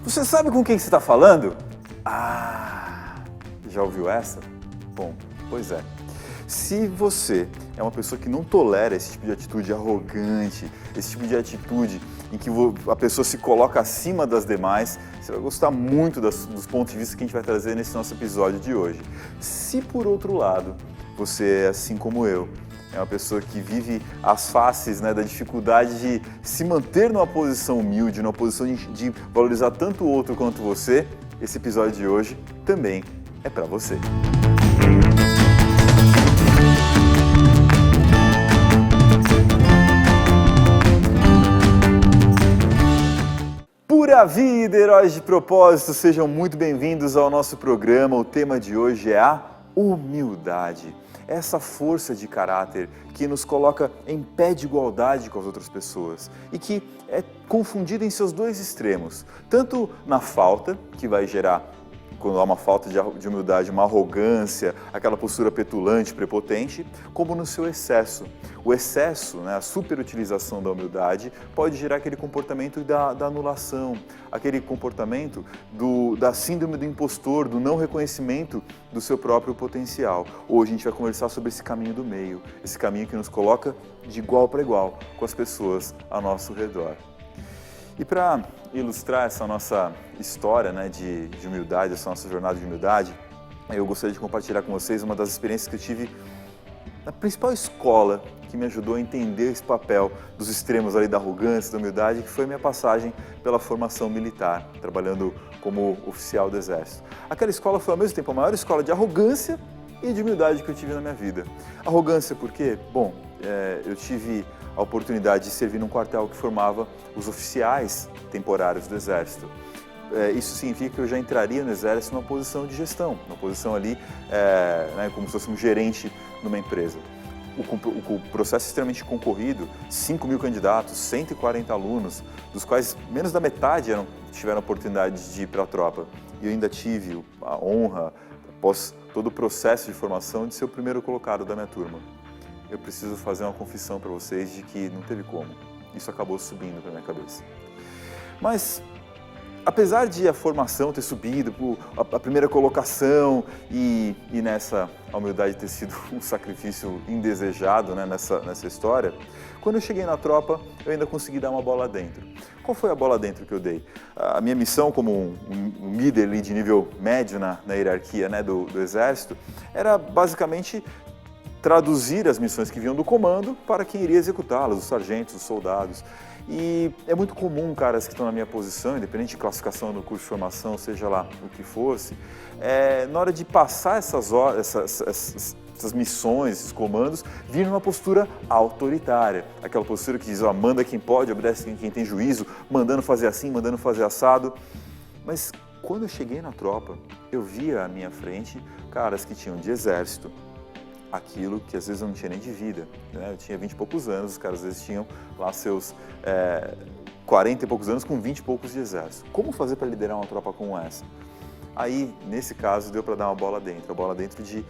Você sabe com quem você está falando? Ah, já ouviu essa? Bom, pois é. Se você é uma pessoa que não tolera esse tipo de atitude arrogante, esse tipo de atitude em que a pessoa se coloca acima das demais, você vai gostar muito dos pontos de vista que a gente vai trazer nesse nosso episódio de hoje. Se por outro lado, você é assim como eu, é uma pessoa que vive as faces, né, da dificuldade de se manter numa posição humilde, numa posição de valorizar tanto o outro quanto você, esse episódio de hoje também é para você. Pura vida, heróis de propósito, sejam muito bem-vindos ao nosso programa. O tema de hoje é a humildade. Essa força de caráter que nos coloca em pé de igualdade com as outras pessoas e que é confundida em seus dois extremos, tanto na falta, que vai gerar, quando há uma falta de humildade, uma arrogância, aquela postura petulante, prepotente, como no seu excesso. O excesso, né, a superutilização da humildade, pode gerar aquele comportamento da anulação, aquele comportamento da síndrome do impostor, do não reconhecimento do seu próprio potencial. Hoje a gente vai conversar sobre esse caminho do meio, esse caminho que nos coloca de igual para igual com as pessoas ao nosso redor. E para ilustrar essa nossa história, né, de humildade, essa nossa jornada de humildade, eu gostaria de compartilhar com vocês uma das experiências que eu tive na principal escola que me ajudou a entender esse papel dos extremos ali da arrogância, da humildade, que foi a minha passagem pela formação militar, trabalhando como oficial do Exército. Aquela escola foi ao mesmo tempo a maior escola de arrogância e de humildade que eu tive na minha vida. Arrogância por quê? Bom, eu tive a oportunidade de servir num quartel que formava os oficiais temporários do Exército. Isso significa que eu já entraria no Exército numa posição de gestão, uma posição ali, né, como se fosse um gerente numa empresa. O processo é extremamente concorrido, 5.000 candidatos, 140 alunos, dos quais menos da metade tiveram a oportunidade de ir para a tropa. E eu ainda tive a honra, após todo o processo de formação, de ser o primeiro colocado da minha turma. Eu preciso fazer uma confissão para vocês de que não teve como. Isso acabou subindo para minha cabeça. Mas, apesar de a formação ter subido, a primeira colocação e nessa a humildade ter sido um sacrifício indesejado, né, nessa história, quando eu cheguei na tropa, eu ainda consegui dar uma bola dentro. Qual foi a bola dentro que eu dei? A minha missão como um líder ali de nível médio na hierarquia, né, do Exército era basicamente traduzir as missões que vinham do comando para quem iria executá-las, os sargentos, os soldados. E é muito comum, caras que estão na minha posição, independente de classificação no curso de formação, seja lá o que fosse, na hora de passar essas missões, esses comandos, vir numa postura autoritária. Aquela postura que diz, ó, manda quem pode, obedece quem tem juízo, mandando fazer assim, mandando fazer assado. Mas quando eu cheguei na tropa, eu via à minha frente caras que tinham de exército, aquilo que às vezes eu não tinha nem de vida, né? Eu tinha 20 e poucos anos, os caras às vezes tinham lá seus 40 e poucos anos com 20 e poucos de exército. Como fazer para liderar uma tropa como essa? Aí, nesse caso, deu para dar uma bola dentro de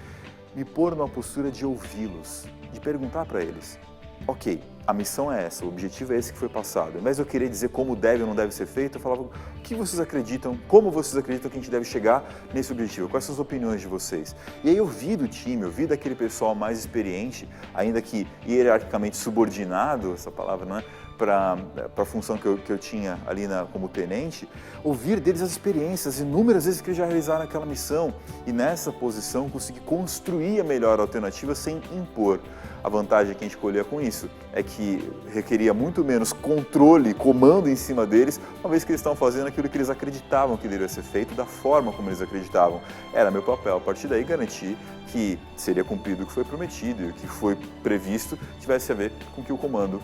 me pôr numa postura de ouvi-los, de perguntar para eles, ok, a missão é essa, o objetivo é esse que foi passado, mas eu queria dizer como deve ou não deve ser feito, eu falava, o que vocês acreditam, como vocês acreditam que a gente deve chegar nesse objetivo, quais são as opiniões de vocês? E aí eu vi do time, eu vi daquele pessoal mais experiente, ainda que hierarquicamente subordinado, essa palavra, não é? Para a função que eu tinha ali como tenente, ouvir deles as experiências, inúmeras vezes que eles já realizaram aquela missão e nessa posição conseguir construir a melhor alternativa sem impor. A vantagem que a gente colhia com isso é que requeria muito menos controle, comando em cima deles, uma vez que eles estavam fazendo aquilo que eles acreditavam que deveria ser feito, da forma como eles acreditavam. Era meu papel, a partir daí, garantir que seria cumprido o que foi prometido e o que foi previsto tivesse a ver com o que o comando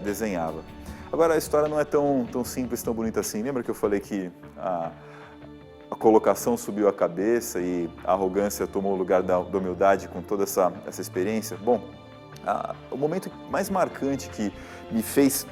desenhava. Agora, a história não é tão simples, tão bonita assim. Lembra que eu falei que a colocação subiu a cabeça e a arrogância tomou o lugar da humildade com toda essa experiência? Bom, o momento mais marcante que me fez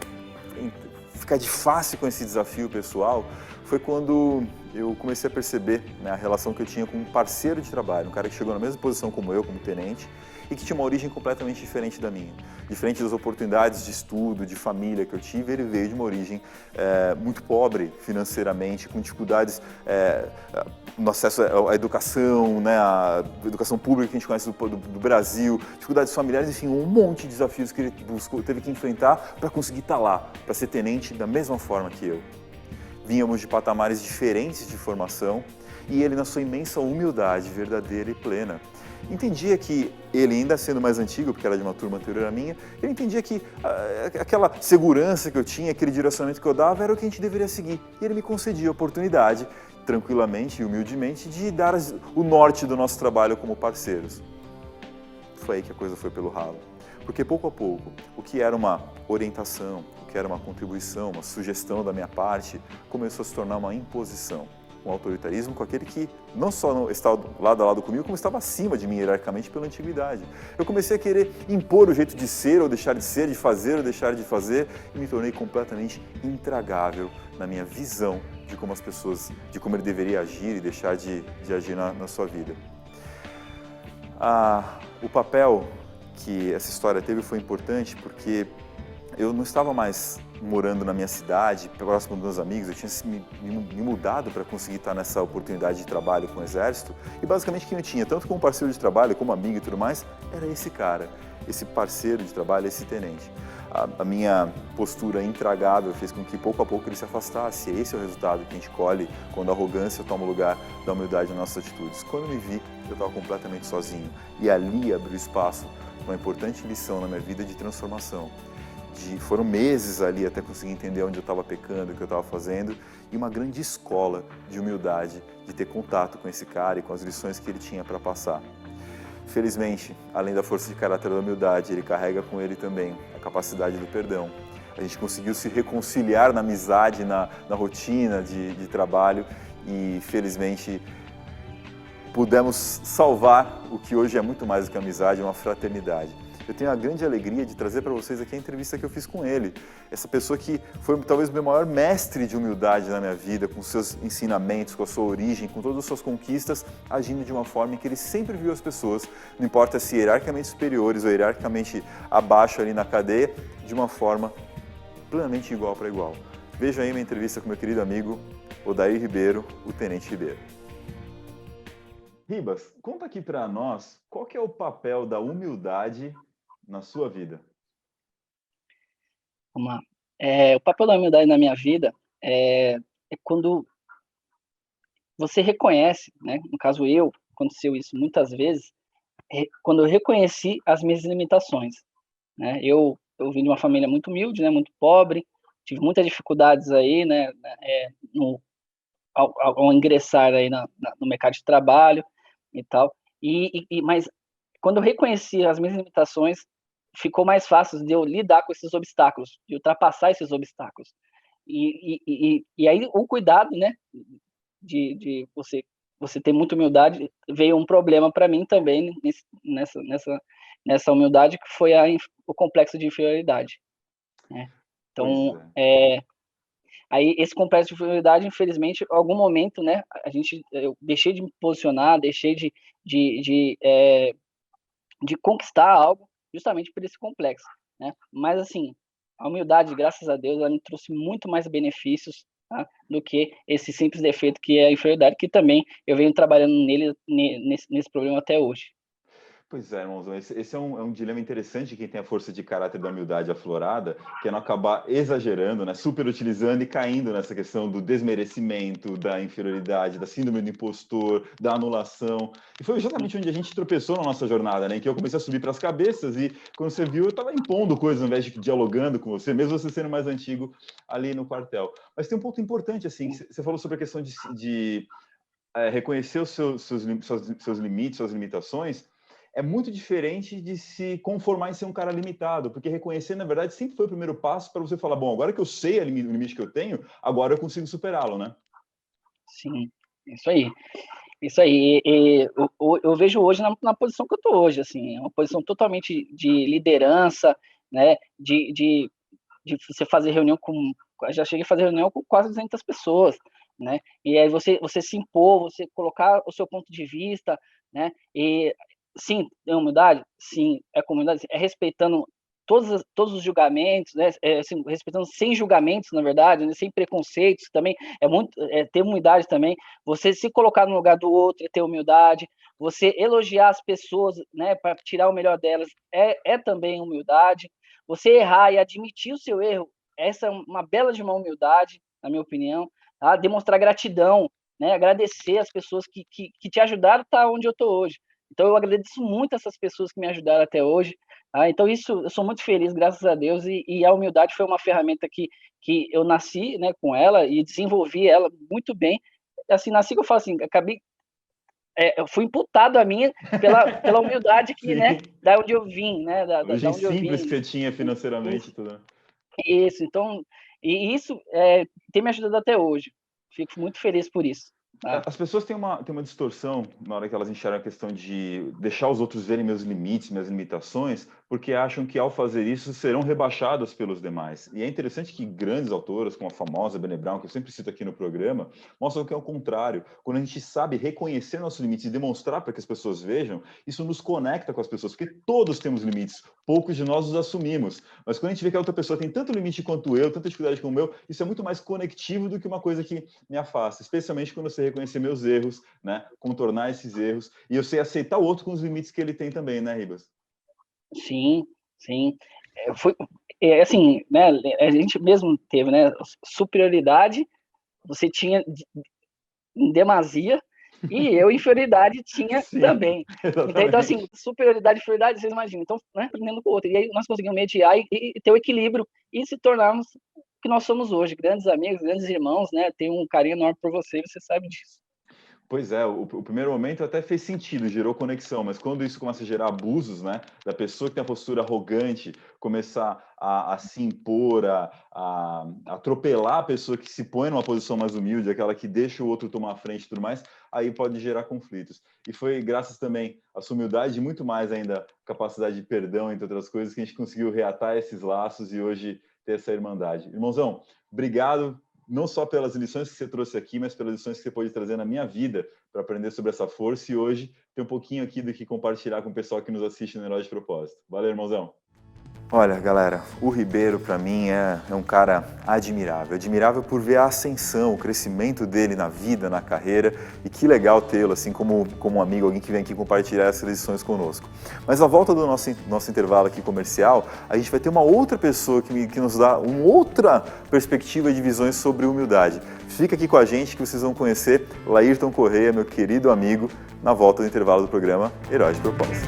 ficar de face com esse desafio pessoal foi quando eu comecei a perceber, né, a relação que eu tinha com um parceiro de trabalho, um cara que chegou na mesma posição como eu, como tenente, e que tinha uma origem completamente diferente da minha. Diferente das oportunidades de estudo, de família que eu tive, ele veio de uma origem muito pobre financeiramente, com dificuldades no acesso à educação, né, a educação pública que a gente conhece do Brasil, dificuldades familiares, enfim, um monte de desafios que ele teve que enfrentar para conseguir estar lá, para ser tenente da mesma forma que eu. Vínhamos de patamares diferentes de formação e ele, na sua imensa humildade verdadeira e plena, entendia que ele, ainda sendo mais antigo, porque era de uma turma anterior à minha, ele entendia que aquela segurança que eu tinha, aquele direcionamento que eu dava, era o que a gente deveria seguir. E ele me concedia a oportunidade, tranquilamente e humildemente, de dar o norte do nosso trabalho como parceiros. Foi aí que a coisa foi pelo ralo. Porque pouco a pouco, o que era uma orientação, o que era uma contribuição, uma sugestão da minha parte, começou a se tornar uma imposição. Um autoritarismo com aquele que não só estava lado a lado comigo, como estava acima de mim hierarquicamente pela antiguidade. Eu comecei a querer impor o jeito de ser ou deixar de ser, de fazer ou deixar de fazer, e me tornei completamente intragável na minha visão de como as pessoas, de como ele deveria agir e deixar de agir na sua vida. O papel que essa história teve foi importante porque eu não estava mais morando na minha cidade, próximo dos meus amigos, eu tinha me mudado para conseguir estar nessa oportunidade de trabalho com o Exército, e basicamente quem eu tinha, tanto como parceiro de trabalho, como amigo e tudo mais, era esse cara, esse parceiro de trabalho, esse tenente. A minha postura intragável fez com que pouco a pouco ele se afastasse, e esse é o resultado que a gente colhe quando a arrogância toma o lugar da humildade nas nossas atitudes. Quando eu me vi, eu estava completamente sozinho, e ali abriu espaço para uma importante lição na minha vida de transformação. Foram meses ali até conseguir entender onde eu estava pecando, o que eu estava fazendo, e uma grande escola de humildade, de ter contato com esse cara e com as lições que ele tinha para passar. Felizmente, além da força de caráter da humildade, ele carrega com ele também a capacidade do perdão. A gente conseguiu se reconciliar na amizade, na rotina de trabalho, e felizmente pudemos salvar o que hoje é muito mais do que amizade, uma fraternidade. Eu tenho a grande alegria de trazer para vocês aqui a entrevista que eu fiz com ele. Essa pessoa que foi talvez o meu maior mestre de humildade na minha vida, com seus ensinamentos, com a sua origem, com todas as suas conquistas, agindo de uma forma em que ele sempre viu as pessoas, não importa se hierarquicamente superiores ou hierarquicamente abaixo ali na cadeia, de uma forma plenamente igual para igual. Vejam aí minha entrevista com meu querido amigo Odair Ribeiro, o Tenente Ribeiro. Ribas, conta aqui para nós qual que é o papel da humildade na sua vida. Vamos lá. O papel da humildade na minha vida é quando você reconhece, né? No caso aconteceu isso muitas vezes, quando eu reconheci as minhas limitações, né? Eu vim de uma família muito humilde, né? Muito pobre, tive muitas dificuldades aí, né? Ao ingressar aí no mercado de trabalho e tal, mas quando eu reconheci as minhas limitações, ficou mais fácil de eu lidar com esses obstáculos, de ultrapassar esses obstáculos. E aí o cuidado, né, de você ter muita humildade, veio um problema para mim também nessa humildade, que foi o complexo de inferioridade, né? Então, aí esse complexo de inferioridade, infelizmente, em algum momento, né, eu deixei de me posicionar, deixei de conquistar algo justamente por esse complexo, né? Mas assim, a humildade, graças a Deus, ela me trouxe muito mais benefícios, tá, do que esse simples defeito que é a inferioridade, que também eu venho trabalhando nesse problema até hoje. Pois é, irmãozão, esse é um dilema interessante de quem tem a força de caráter da humildade aflorada, que é não acabar exagerando, né, superutilizando e caindo nessa questão do desmerecimento, da inferioridade, da síndrome do impostor, da anulação. E foi exatamente onde a gente tropeçou na nossa jornada, né, em que eu comecei a subir para as cabeças e quando você viu, eu estava impondo coisas ao invés de dialogando com você, mesmo você sendo mais antigo ali no quartel. Mas tem um ponto importante, assim, que você falou sobre a questão de reconhecer os seus limites, suas limitações. É muito diferente de se conformar em ser um cara limitado, porque reconhecer, na verdade, sempre foi o primeiro passo para você falar, bom, agora que eu sei o limite que eu tenho, agora eu consigo superá-lo, né? Sim, isso aí. Isso aí. Eu vejo hoje na posição que eu estou hoje, assim, é uma posição totalmente de liderança, né? De você fazer reunião com... Já cheguei a fazer reunião com quase 200 pessoas, né? E aí você se impor, você colocar o seu ponto de vista, né? E sim, é humildade, sim, é comunidade, é respeitando todos os julgamentos, né? Assim, respeitando sem julgamentos, na verdade, né? Sem preconceitos também. É muito ter humildade também. Você se colocar no lugar do outro, é ter humildade. Você elogiar as pessoas, né? Para tirar o melhor delas, é também humildade. Você errar e admitir o seu erro, essa é uma bela de uma humildade, na minha opinião. Tá? Demonstrar gratidão, né? Agradecer as pessoas que te ajudaram a estar onde eu estou hoje. Então, eu agradeço muito essas pessoas que me ajudaram até hoje. Tá? Então, isso, eu sou muito feliz, graças a Deus, e a humildade foi uma ferramenta que eu nasci, né, com ela e desenvolvi ela muito bem. Assim, nasci que eu falo assim, acabei eu fui imputado a mim pela humildade que, né, Sim. da onde eu vim, né, Origem da onde eu simples vim. que você tinha financeiramente e tudo, né? Isso, então, e isso tem me ajudado até hoje. Fico muito feliz por isso. Tá? As pessoas têm uma distorção na hora que elas enxergam a questão de deixar os outros verem meus limites, minhas limitações, porque acham que ao fazer isso serão rebaixadas pelos demais. E é interessante que grandes autoras, como a famosa Brené Brown, que eu sempre cito aqui no programa, mostram que é o contrário. Quando a gente sabe reconhecer nossos limites e demonstrar para que as pessoas vejam, isso nos conecta com as pessoas, porque todos temos limites, poucos de nós os assumimos. Mas quando a gente vê que a outra pessoa tem tanto limite quanto eu, tanta dificuldade como eu, isso é muito mais conectivo do que uma coisa que me afasta, especialmente quando você reconhecer meus erros, né? Contornar esses erros, e eu sei aceitar o outro com os limites que ele tem também, né, Ribas? Sim, sim. Foi, assim, né, a gente mesmo teve, né, superioridade, você tinha em demasia, e eu, inferioridade, tinha Sim, também. Então, assim, exatamente. superioridade e inferioridade, vocês imaginam. Então, né, aprendendo com o outro. E aí nós conseguimos mediar e ter o equilíbrio e se tornarmos o que nós somos hoje, grandes amigos, grandes irmãos, né? Tenho um carinho enorme por você, você sabe disso. Pois é, o primeiro momento até fez sentido, gerou conexão, mas quando isso começa a gerar abusos, né, da pessoa que tem a postura arrogante, começar a se impor, a atropelar a pessoa que se põe numa posição mais humilde, aquela que deixa o outro tomar a frente e tudo mais, aí pode gerar conflitos. E foi graças também à sua humildade e muito mais ainda capacidade de perdão, entre outras coisas, que a gente conseguiu reatar esses laços e hoje ter essa irmandade. Irmãozão, obrigado não só pelas lições que você trouxe aqui, mas pelas lições que você pôde trazer na minha vida para aprender sobre essa força e hoje tem um pouquinho aqui do que compartilhar com o pessoal que nos assiste no Herói de Propósito. Valeu, irmãozão! Olha, galera, o Ribeiro para mim é um cara admirável por ver a ascensão, o crescimento dele na vida, na carreira, e que legal tê-lo assim como um amigo, alguém que vem aqui compartilhar essas lições conosco. Mas à volta do nosso intervalo aqui comercial, a gente vai ter uma outra pessoa que nos dá uma outra perspectiva de visões sobre humildade. Fica aqui com a gente que vocês vão conhecer Laírton Correia, meu querido amigo, na volta do intervalo do programa Herói de Propósito.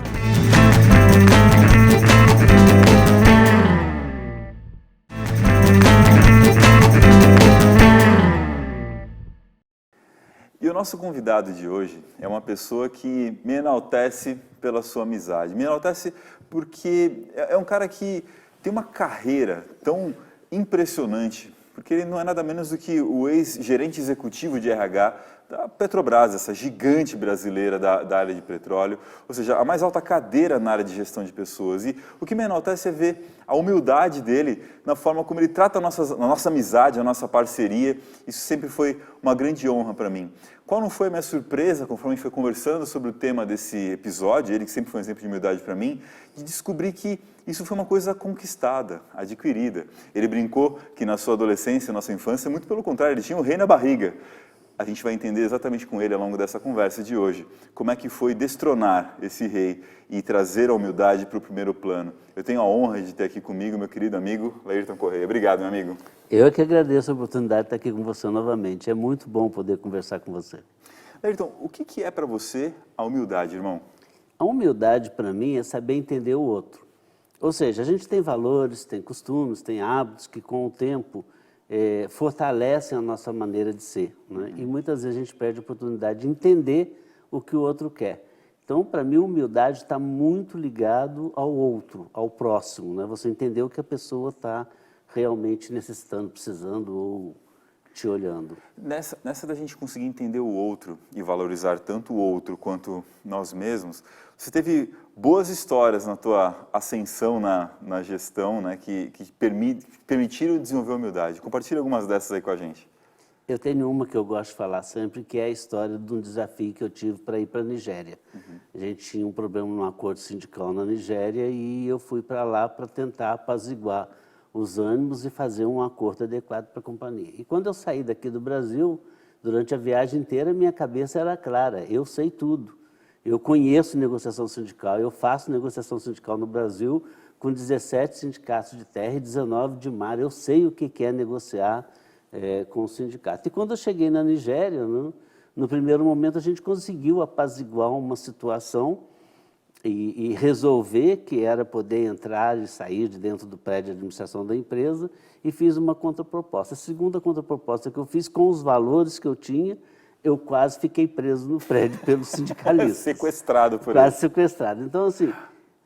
E o nosso convidado de hoje é uma pessoa que me enaltece pela sua amizade. Me enaltece porque é um cara que tem uma carreira tão impressionante, porque ele não é nada menos do que o ex-gerente executivo de RH da Petrobras, essa gigante brasileira da área de petróleo, ou seja, a mais alta cadeira na área de gestão de pessoas. E o que me enaltece é ver a humildade dele na forma como ele trata a nossa amizade, a nossa parceria. Isso sempre foi uma grande honra para mim. Qual não foi a minha surpresa, conforme a gente foi conversando sobre o tema desse episódio, ele que sempre foi um exemplo de humildade para mim, de descobrir que isso foi uma coisa conquistada, adquirida. Ele brincou que na sua adolescência, na sua infância, muito pelo contrário, ele tinha um rei na barriga. A gente vai entender exatamente com ele ao longo dessa conversa de hoje, como é que foi destronar esse rei e trazer a humildade para o primeiro plano. Eu tenho a honra de ter aqui comigo meu querido amigo Laírton Correia. Obrigado, meu amigo. Eu é que agradeço a oportunidade de estar aqui com você novamente. É muito bom poder conversar com você. Laírton, o que é para você a humildade, irmão? A humildade, para mim, é saber entender o outro. Ou seja, a gente tem valores, tem costumes, tem hábitos que, com o tempo, fortalecem a nossa maneira de ser, né? E muitas vezes a gente perde a oportunidade de entender o que o outro quer. Então, para mim, humildade está muito ligado ao outro, ao próximo, né? Você entender o que a pessoa está realmente necessitando, precisando ou te olhando. Nessa da gente conseguir entender o outro e valorizar tanto o outro quanto nós mesmos, você teve boas histórias na tua ascensão na gestão, né, que permitiram desenvolver a humildade. Compartilha algumas dessas aí com a gente. Eu tenho uma que eu gosto de falar sempre, que é a história de um desafio que eu tive para ir para a Nigéria. A gente tinha um problema no acordo sindical na Nigéria e eu fui para lá para tentar apaziguar os ânimos e fazer um acordo adequado para a companhia. E quando eu saí daqui do Brasil, durante a viagem inteira, minha cabeça era clara, eu sei tudo. Eu conheço negociação sindical, eu faço negociação sindical no Brasil com 17 sindicatos de terra e 19 de mar. Eu sei o que é negociar com o sindicato. E quando eu cheguei na Nigéria, no primeiro momento a gente conseguiu apaziguar uma situação e resolver que era poder entrar e sair de dentro do prédio de administração da empresa e fiz uma contraproposta. A segunda contraproposta que eu fiz, com os valores que eu tinha, eu quase fiquei preso no prédio pelos sindicalistas. Sequestrado por quase sequestrado. Então, assim,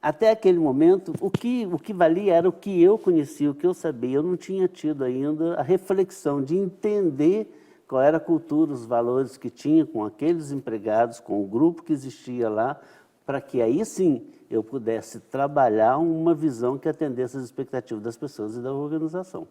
até aquele momento, o que valia era o que eu conhecia, o que eu sabia. Eu não tinha tido ainda a reflexão de entender qual era a cultura, os valores que tinha com aqueles empregados, com o grupo que existia lá, para que aí sim eu pudesse trabalhar uma visão que atendesse às expectativas das pessoas e da organização.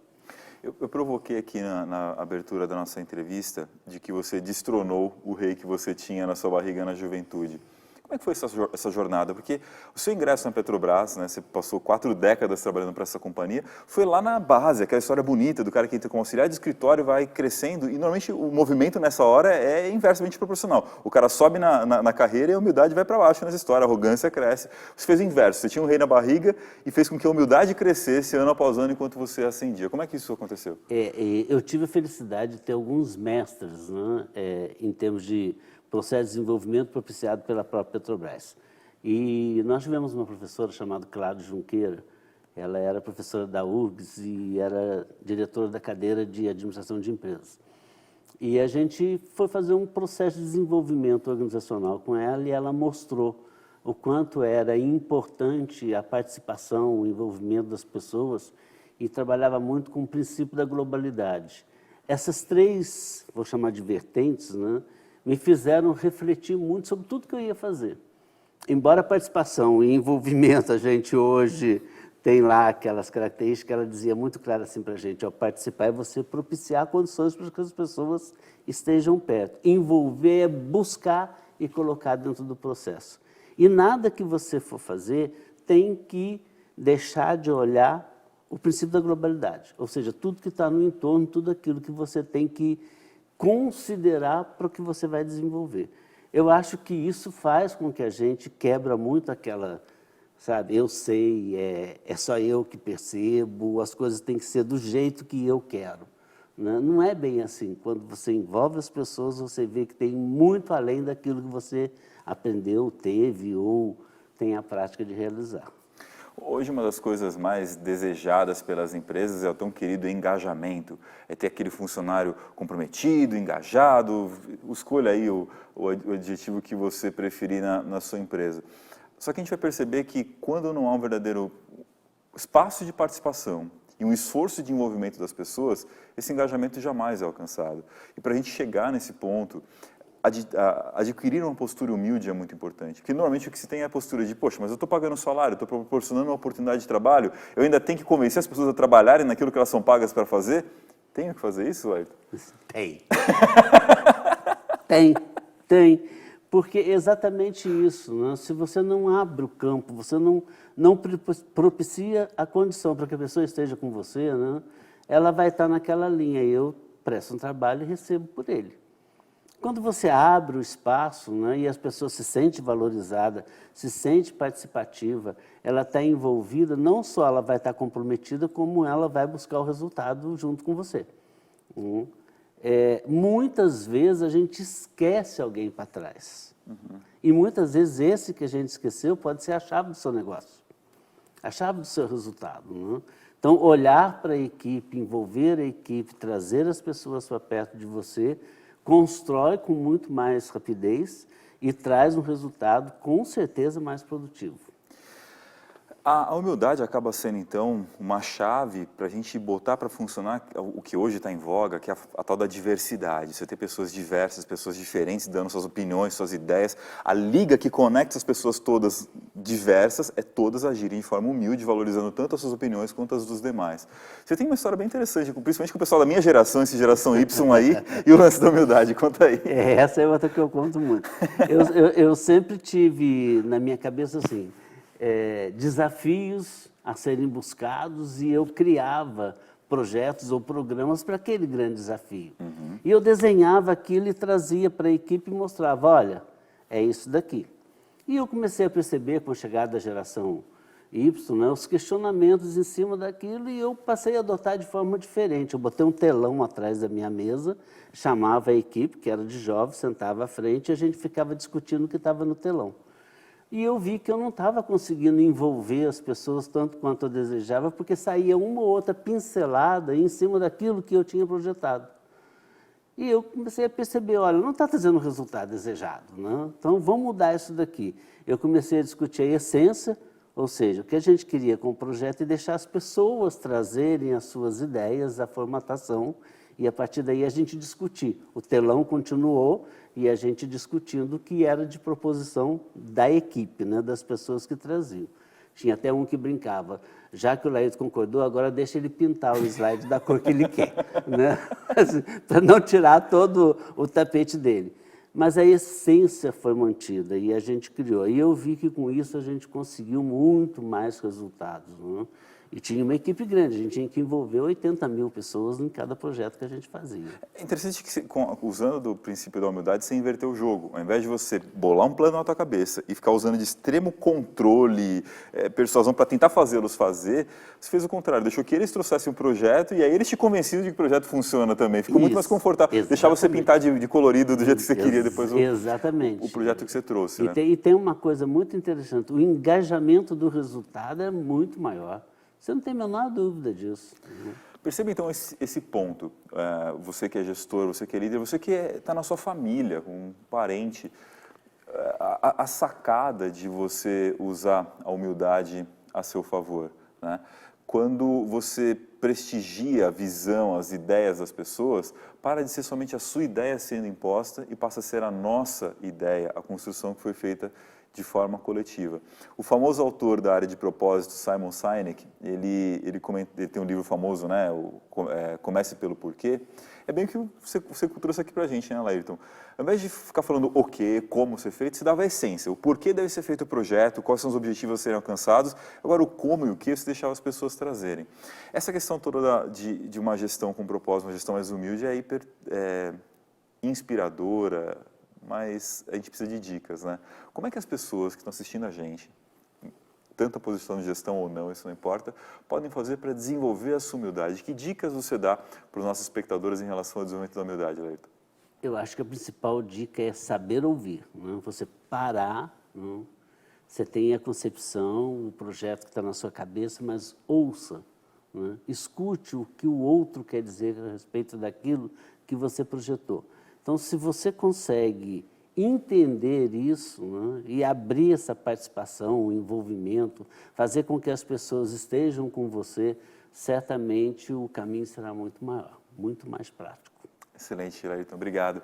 Eu provoquei aqui na abertura da nossa entrevista de que você destronou o rei que você tinha na sua barriga na juventude. Como é que foi essa jornada? Porque o seu ingresso na Petrobras, né, você passou 4 décadas trabalhando para essa companhia, foi lá na base, aquela história bonita do cara que entra como auxiliar de escritório e vai crescendo, e normalmente o movimento nessa hora é inversamente proporcional. O cara sobe na carreira e a humildade vai para baixo nessa história, a arrogância cresce. Você fez o inverso, você tinha um rei na barriga e fez com que a humildade crescesse ano após ano enquanto você ascendia. Como é que isso aconteceu? Eu tive a felicidade de ter alguns mestres, né, em termos de processo de desenvolvimento propiciado pela própria Petrobras. E nós tivemos uma professora chamada Cláudia Junqueira, ela era professora da URGS e era diretora da cadeira de administração de empresas. E a gente foi fazer um processo de desenvolvimento organizacional com ela e ela mostrou o quanto era importante a participação, o envolvimento das pessoas e trabalhava muito com o princípio da globalidade. Essas 3, vou chamar de vertentes, né, me fizeram refletir muito sobre tudo que eu ia fazer. Embora a participação e envolvimento, a gente hoje tem lá aquelas características, ela dizia muito claro assim para a gente, participar é você propiciar condições para que as pessoas estejam perto. Envolver é buscar e colocar dentro do processo. E nada que você for fazer tem que deixar de olhar o princípio da globalidade, ou seja, tudo que está no entorno, tudo aquilo que você tem que considerar para o que você vai desenvolver. Eu acho que isso faz com que a gente quebra muito aquela, sabe, eu sei, é só eu que percebo, as coisas têm que ser do jeito que eu quero. Né? Não é bem assim. Quando você envolve as pessoas, você vê que tem muito além daquilo que você aprendeu, teve ou tem a prática de realizar. Hoje, uma das coisas mais desejadas pelas empresas é o tão querido engajamento. É ter aquele funcionário comprometido, engajado. Escolha aí o adjetivo que você preferir na sua empresa. Só que a gente vai perceber que quando não há um verdadeiro espaço de participação e um esforço de envolvimento das pessoas, esse engajamento jamais é alcançado. E para a gente chegar nesse ponto, adquirir uma postura humilde é muito importante, porque normalmente o que se tem é a postura de, poxa, mas eu estou pagando salário, estou proporcionando uma oportunidade de trabalho, eu ainda tenho que convencer as pessoas a trabalharem naquilo que elas são pagas para fazer? Tenho que fazer isso, Ayrton? Tem, porque é exatamente isso, né? Se você não abre o campo, você não propicia a condição para que a pessoa esteja com você, né? Ela vai estar naquela linha, eu presto um trabalho e recebo por ele. Quando você abre o espaço, né, e as pessoas se sentem valorizadas, se sente participativa, ela está envolvida, não só ela vai estar comprometida, como ela vai buscar o resultado junto com você. Muitas vezes a gente esquece alguém para trás. E muitas vezes esse que a gente esqueceu pode ser a chave do seu negócio, a chave do seu resultado. Né? Então, olhar para a equipe, envolver a equipe, trazer as pessoas para perto de você, constrói com muito mais rapidez e traz um resultado com certeza mais produtivo. A humildade acaba sendo, então, uma chave para a gente botar para funcionar o que hoje está em voga, que é a tal da diversidade. Você ter pessoas diversas, pessoas diferentes, dando suas opiniões, suas ideias. A liga que conecta as pessoas todas diversas é todas agirem de forma humilde, valorizando tanto as suas opiniões quanto as dos demais. Você tem uma história bem interessante, principalmente com o pessoal da minha geração, essa geração Y aí, e o lance da humildade. Conta aí. Essa é outra que eu conto muito. Eu sempre tive na minha cabeça assim, desafios a serem buscados, e eu criava projetos ou programas para aquele grande desafio. E eu desenhava aquilo e trazia para a equipe e mostrava, olha, é isso daqui. E eu comecei a perceber, com a chegada da geração Y, né, os questionamentos em cima daquilo, e eu passei a adotar de forma diferente. Eu botei um telão atrás da minha mesa, chamava a equipe, que era de jovens, sentava à frente e a gente ficava discutindo o que estava no telão. E eu vi que eu não estava conseguindo envolver as pessoas tanto quanto eu desejava, porque saía uma ou outra pincelada em cima daquilo que eu tinha projetado. E eu comecei a perceber, olha, não está trazendo o resultado desejado, né? Então vamos mudar isso daqui. Eu comecei a discutir a essência, ou seja, o que a gente queria com o projeto, e deixar as pessoas trazerem as suas ideias, a formatação, e a partir daí a gente discutir. O telão continuou e a gente discutindo o que era de proposição da equipe, né, das pessoas que traziam. Tinha até um que brincava, já que o Laírton concordou, agora deixa ele pintar o slide da cor que ele quer, né? Para não tirar todo o tapete dele. Mas a essência foi mantida e a gente criou. E eu vi que com isso a gente conseguiu muito mais resultados, né? E tinha uma equipe grande, a gente tinha que envolver 80 mil pessoas em cada projeto que a gente fazia. É interessante que, usando o princípio da humildade, você inverteu o jogo. Ao invés de você bolar um plano na tua cabeça e ficar usando de extremo controle, persuasão para tentar fazê-los fazer, você fez o contrário. Deixou que eles trouxessem um projeto e aí eles te convenciam de que o projeto funciona também. Ficou muito mais confortável. Exatamente. Deixar você pintar de colorido do jeito que você queria depois Exatamente. o projeto que você trouxe. E tem uma coisa muito interessante, o engajamento do resultado é muito maior. Você não tem a menor dúvida disso. Perceba então esse ponto, você que é gestor, você que é líder, você que está na sua família, com um parente, a sacada de você usar a humildade a seu favor, né? Quando você prestigia a visão, as ideias das pessoas, para de ser somente a sua ideia sendo imposta e passa a ser a nossa ideia, a construção que foi feita de forma coletiva. O famoso autor da área de propósito, Simon Sinek, ele tem um livro famoso, né, Comece pelo Porquê. É bem o que você trouxe aqui pra gente, né, Laírton? Ao invés de ficar falando o que, como ser feito, você dava a essência. O porquê deve ser feito o projeto, quais são os objetivos a serem alcançados. Agora, o como e o que, você deixava as pessoas trazerem. Essa questão toda de uma gestão com propósito, uma gestão mais humilde, é hiper inspiradora, mas a gente precisa de dicas, né? Como é que as pessoas que estão assistindo a gente, tanto a posição de gestão ou não, isso não importa, podem fazer para desenvolver a sua humildade? Que dicas você dá para os nossos espectadores em relação ao desenvolvimento da humildade, Laírton? Eu acho que a principal dica é saber ouvir, né? Você parar, né? Você tem a concepção, o projeto que está na sua cabeça, mas ouça, né? Escute o que o outro quer dizer a respeito daquilo que você projetou. Então, se você consegue entender isso, né, e abrir essa participação, o envolvimento, fazer com que as pessoas estejam com você, certamente o caminho será muito maior, muito mais prático. Excelente, Laírton, obrigado.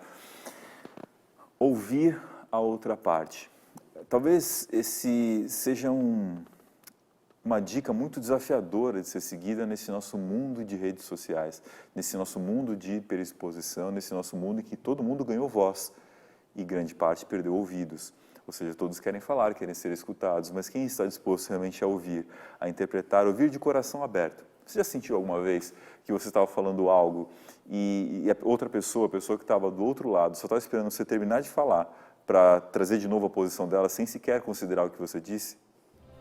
Ouvir a outra parte. Talvez esse seja uma dica muito desafiadora de ser seguida nesse nosso mundo de redes sociais, nesse nosso mundo de hiperexposição, nesse nosso mundo em que todo mundo ganhou voz e grande parte perdeu ouvidos. Ou seja, todos querem falar, querem ser escutados, mas quem está disposto realmente a ouvir, a interpretar, ouvir de coração aberto? Você já sentiu alguma vez que você estava falando algo e a outra pessoa, a pessoa que estava do outro lado, só estava esperando você terminar de falar para trazer de novo a posição dela sem sequer considerar o que você disse?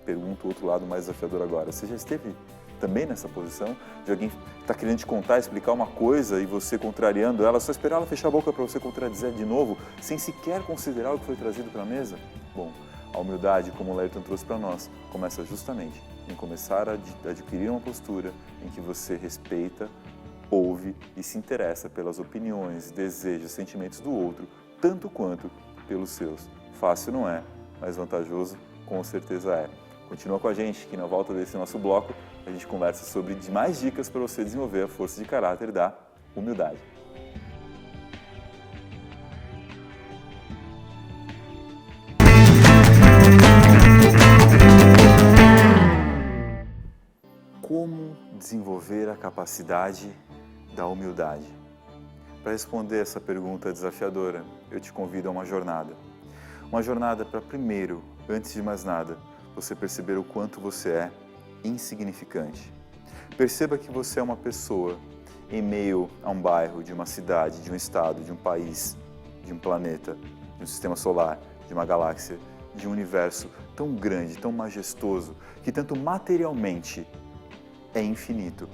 Pergunto o outro lado mais desafiador agora. Você já esteve também nessa posição de alguém que está querendo te contar, explicar uma coisa e você contrariando ela, só esperar ela fechar a boca para você contradizer de novo, sem sequer considerar o que foi trazido para a mesa? Bom, a humildade, como o Laírton trouxe para nós, começa justamente em começar a adquirir uma postura em que você respeita, ouve e se interessa pelas opiniões, desejos, sentimentos do outro, tanto quanto pelos seus. Fácil não é, mas vantajoso com certeza é. Continua com a gente, que na volta desse nosso bloco a gente conversa sobre mais dicas para você desenvolver a força de caráter da humildade. Como desenvolver a capacidade da humildade? Para responder essa pergunta desafiadora, eu te convido a uma jornada. Uma jornada para primeiro, antes de mais nada, você perceber o quanto você é insignificante. Perceba que você é uma pessoa em meio a um bairro, de uma cidade, de um estado, de um país, de um planeta, de um sistema solar, de uma galáxia, de um universo tão grande, tão majestoso, que tanto materialmente é infinito,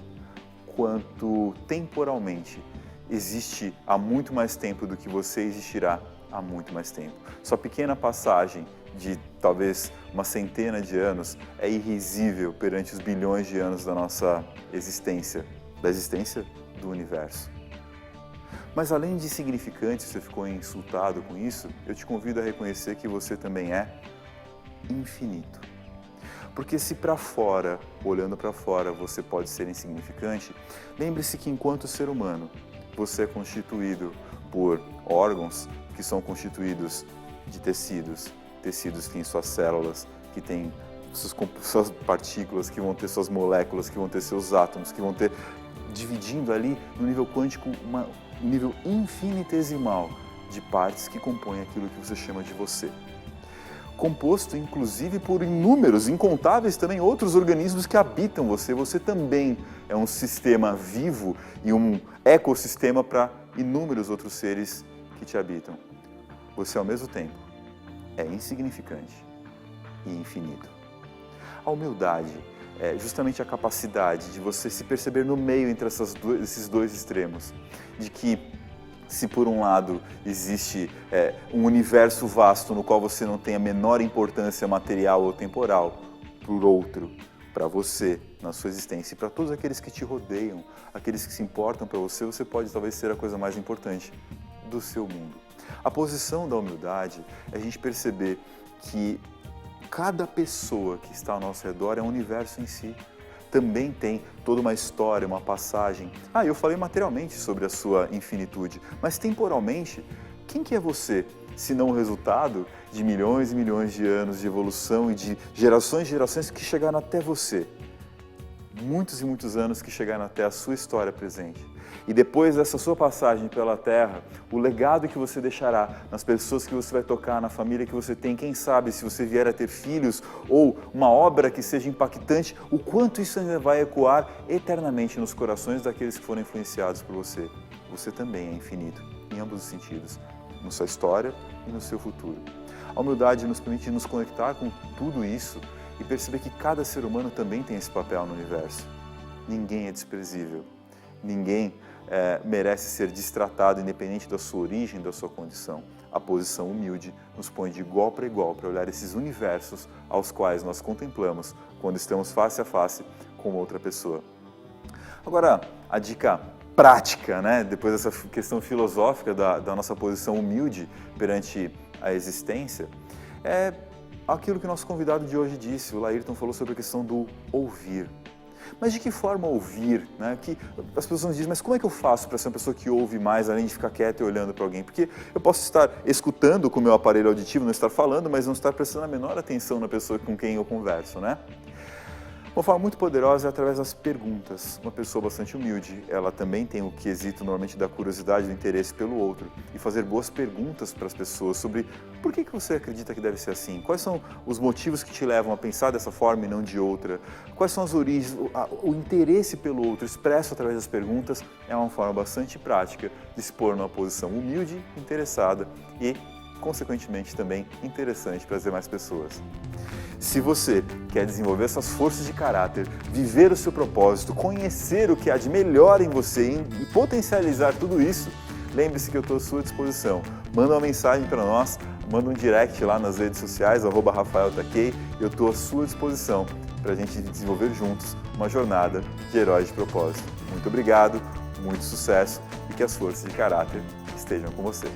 quanto temporalmente existe há muito mais tempo do que você existirá há muito mais tempo. Sua pequena passagem de talvez uma centena de anos é irrisível perante os bilhões de anos da nossa existência, da existência do universo. Mas além de insignificante, você ficou insultado com isso, eu te convido a reconhecer que você também é infinito. Porque se para fora, olhando para fora, você pode ser insignificante, lembre-se que enquanto ser humano, você é constituído por órgãos que são constituídos de tecidos que têm suas células, que têm suas partículas, que vão ter suas moléculas, que vão ter seus átomos, que vão ter, dividindo ali no nível quântico, um nível infinitesimal de partes que compõem aquilo que você chama de você. Composto, inclusive, por inúmeros, incontáveis também outros organismos que habitam você. Você também é um sistema vivo e um ecossistema para inúmeros outros seres que te habitam. Você, ao mesmo tempo, é insignificante e infinito. A humildade é justamente a capacidade de você se perceber no meio entre esses dois extremos, de que se por um lado existe um universo vasto no qual você não tem a menor importância material ou temporal, por outro, para você, na sua existência e para todos aqueles que te rodeiam, aqueles que se importam para você, você pode talvez ser a coisa mais importante do seu mundo. A posição da humildade é a gente perceber que cada pessoa que está ao nosso redor é um universo em si. Também tem toda uma história, uma passagem. Eu falei materialmente sobre a sua infinitude, mas temporalmente, quem que é você, se não o resultado de milhões e milhões de anos de evolução e de gerações e gerações que chegaram até você? Muitos e muitos anos que chegaram até a sua história presente. E depois dessa sua passagem pela Terra, o legado que você deixará nas pessoas que você vai tocar, na família que você tem, quem sabe se você vier a ter filhos ou uma obra que seja impactante, o quanto isso ainda vai ecoar eternamente nos corações daqueles que foram influenciados por você. Você também é infinito, em ambos os sentidos, na sua história e no seu futuro. A humildade nos permite nos conectar com tudo isso e perceber que cada ser humano também tem esse papel no universo. Ninguém é desprezível, ninguém merece ser destratado independente da sua origem, da sua condição. A posição humilde nos põe de igual para igual para olhar esses universos aos quais nós contemplamos quando estamos face a face com outra pessoa. Agora, a dica prática, depois dessa questão filosófica da nossa posição humilde perante a existência, é aquilo que o nosso convidado de hoje disse. O Laírton falou sobre a questão do ouvir. Mas de que forma ouvir? Que as pessoas dizem, mas como é que eu faço para ser uma pessoa que ouve mais, além de ficar quieta e olhando para alguém? Porque eu posso estar escutando com o meu aparelho auditivo, não estar falando, mas não estar prestando a menor atenção na pessoa com quem eu converso, Uma forma muito poderosa é através das perguntas. Uma pessoa bastante humilde, ela também tem o quesito normalmente da curiosidade, do interesse pelo outro. E fazer boas perguntas para as pessoas sobre por que você acredita que deve ser assim? Quais são os motivos que te levam a pensar dessa forma e não de outra? Quais são as origens? O interesse pelo outro expresso através das perguntas é uma forma bastante prática de se pôr numa posição humilde, interessada e, consequentemente, também interessante para as demais pessoas. Se você quer desenvolver essas forças de caráter, viver o seu propósito, conhecer o que há de melhor em você e potencializar tudo isso, lembre-se que eu estou à sua disposição. Manda uma mensagem para nós, manda um direct lá nas redes sociais, @RafaelTakei, eu estou à sua disposição para a gente desenvolver juntos uma jornada de heróis de propósito. Muito obrigado, muito sucesso e que as forças de caráter estejam com você.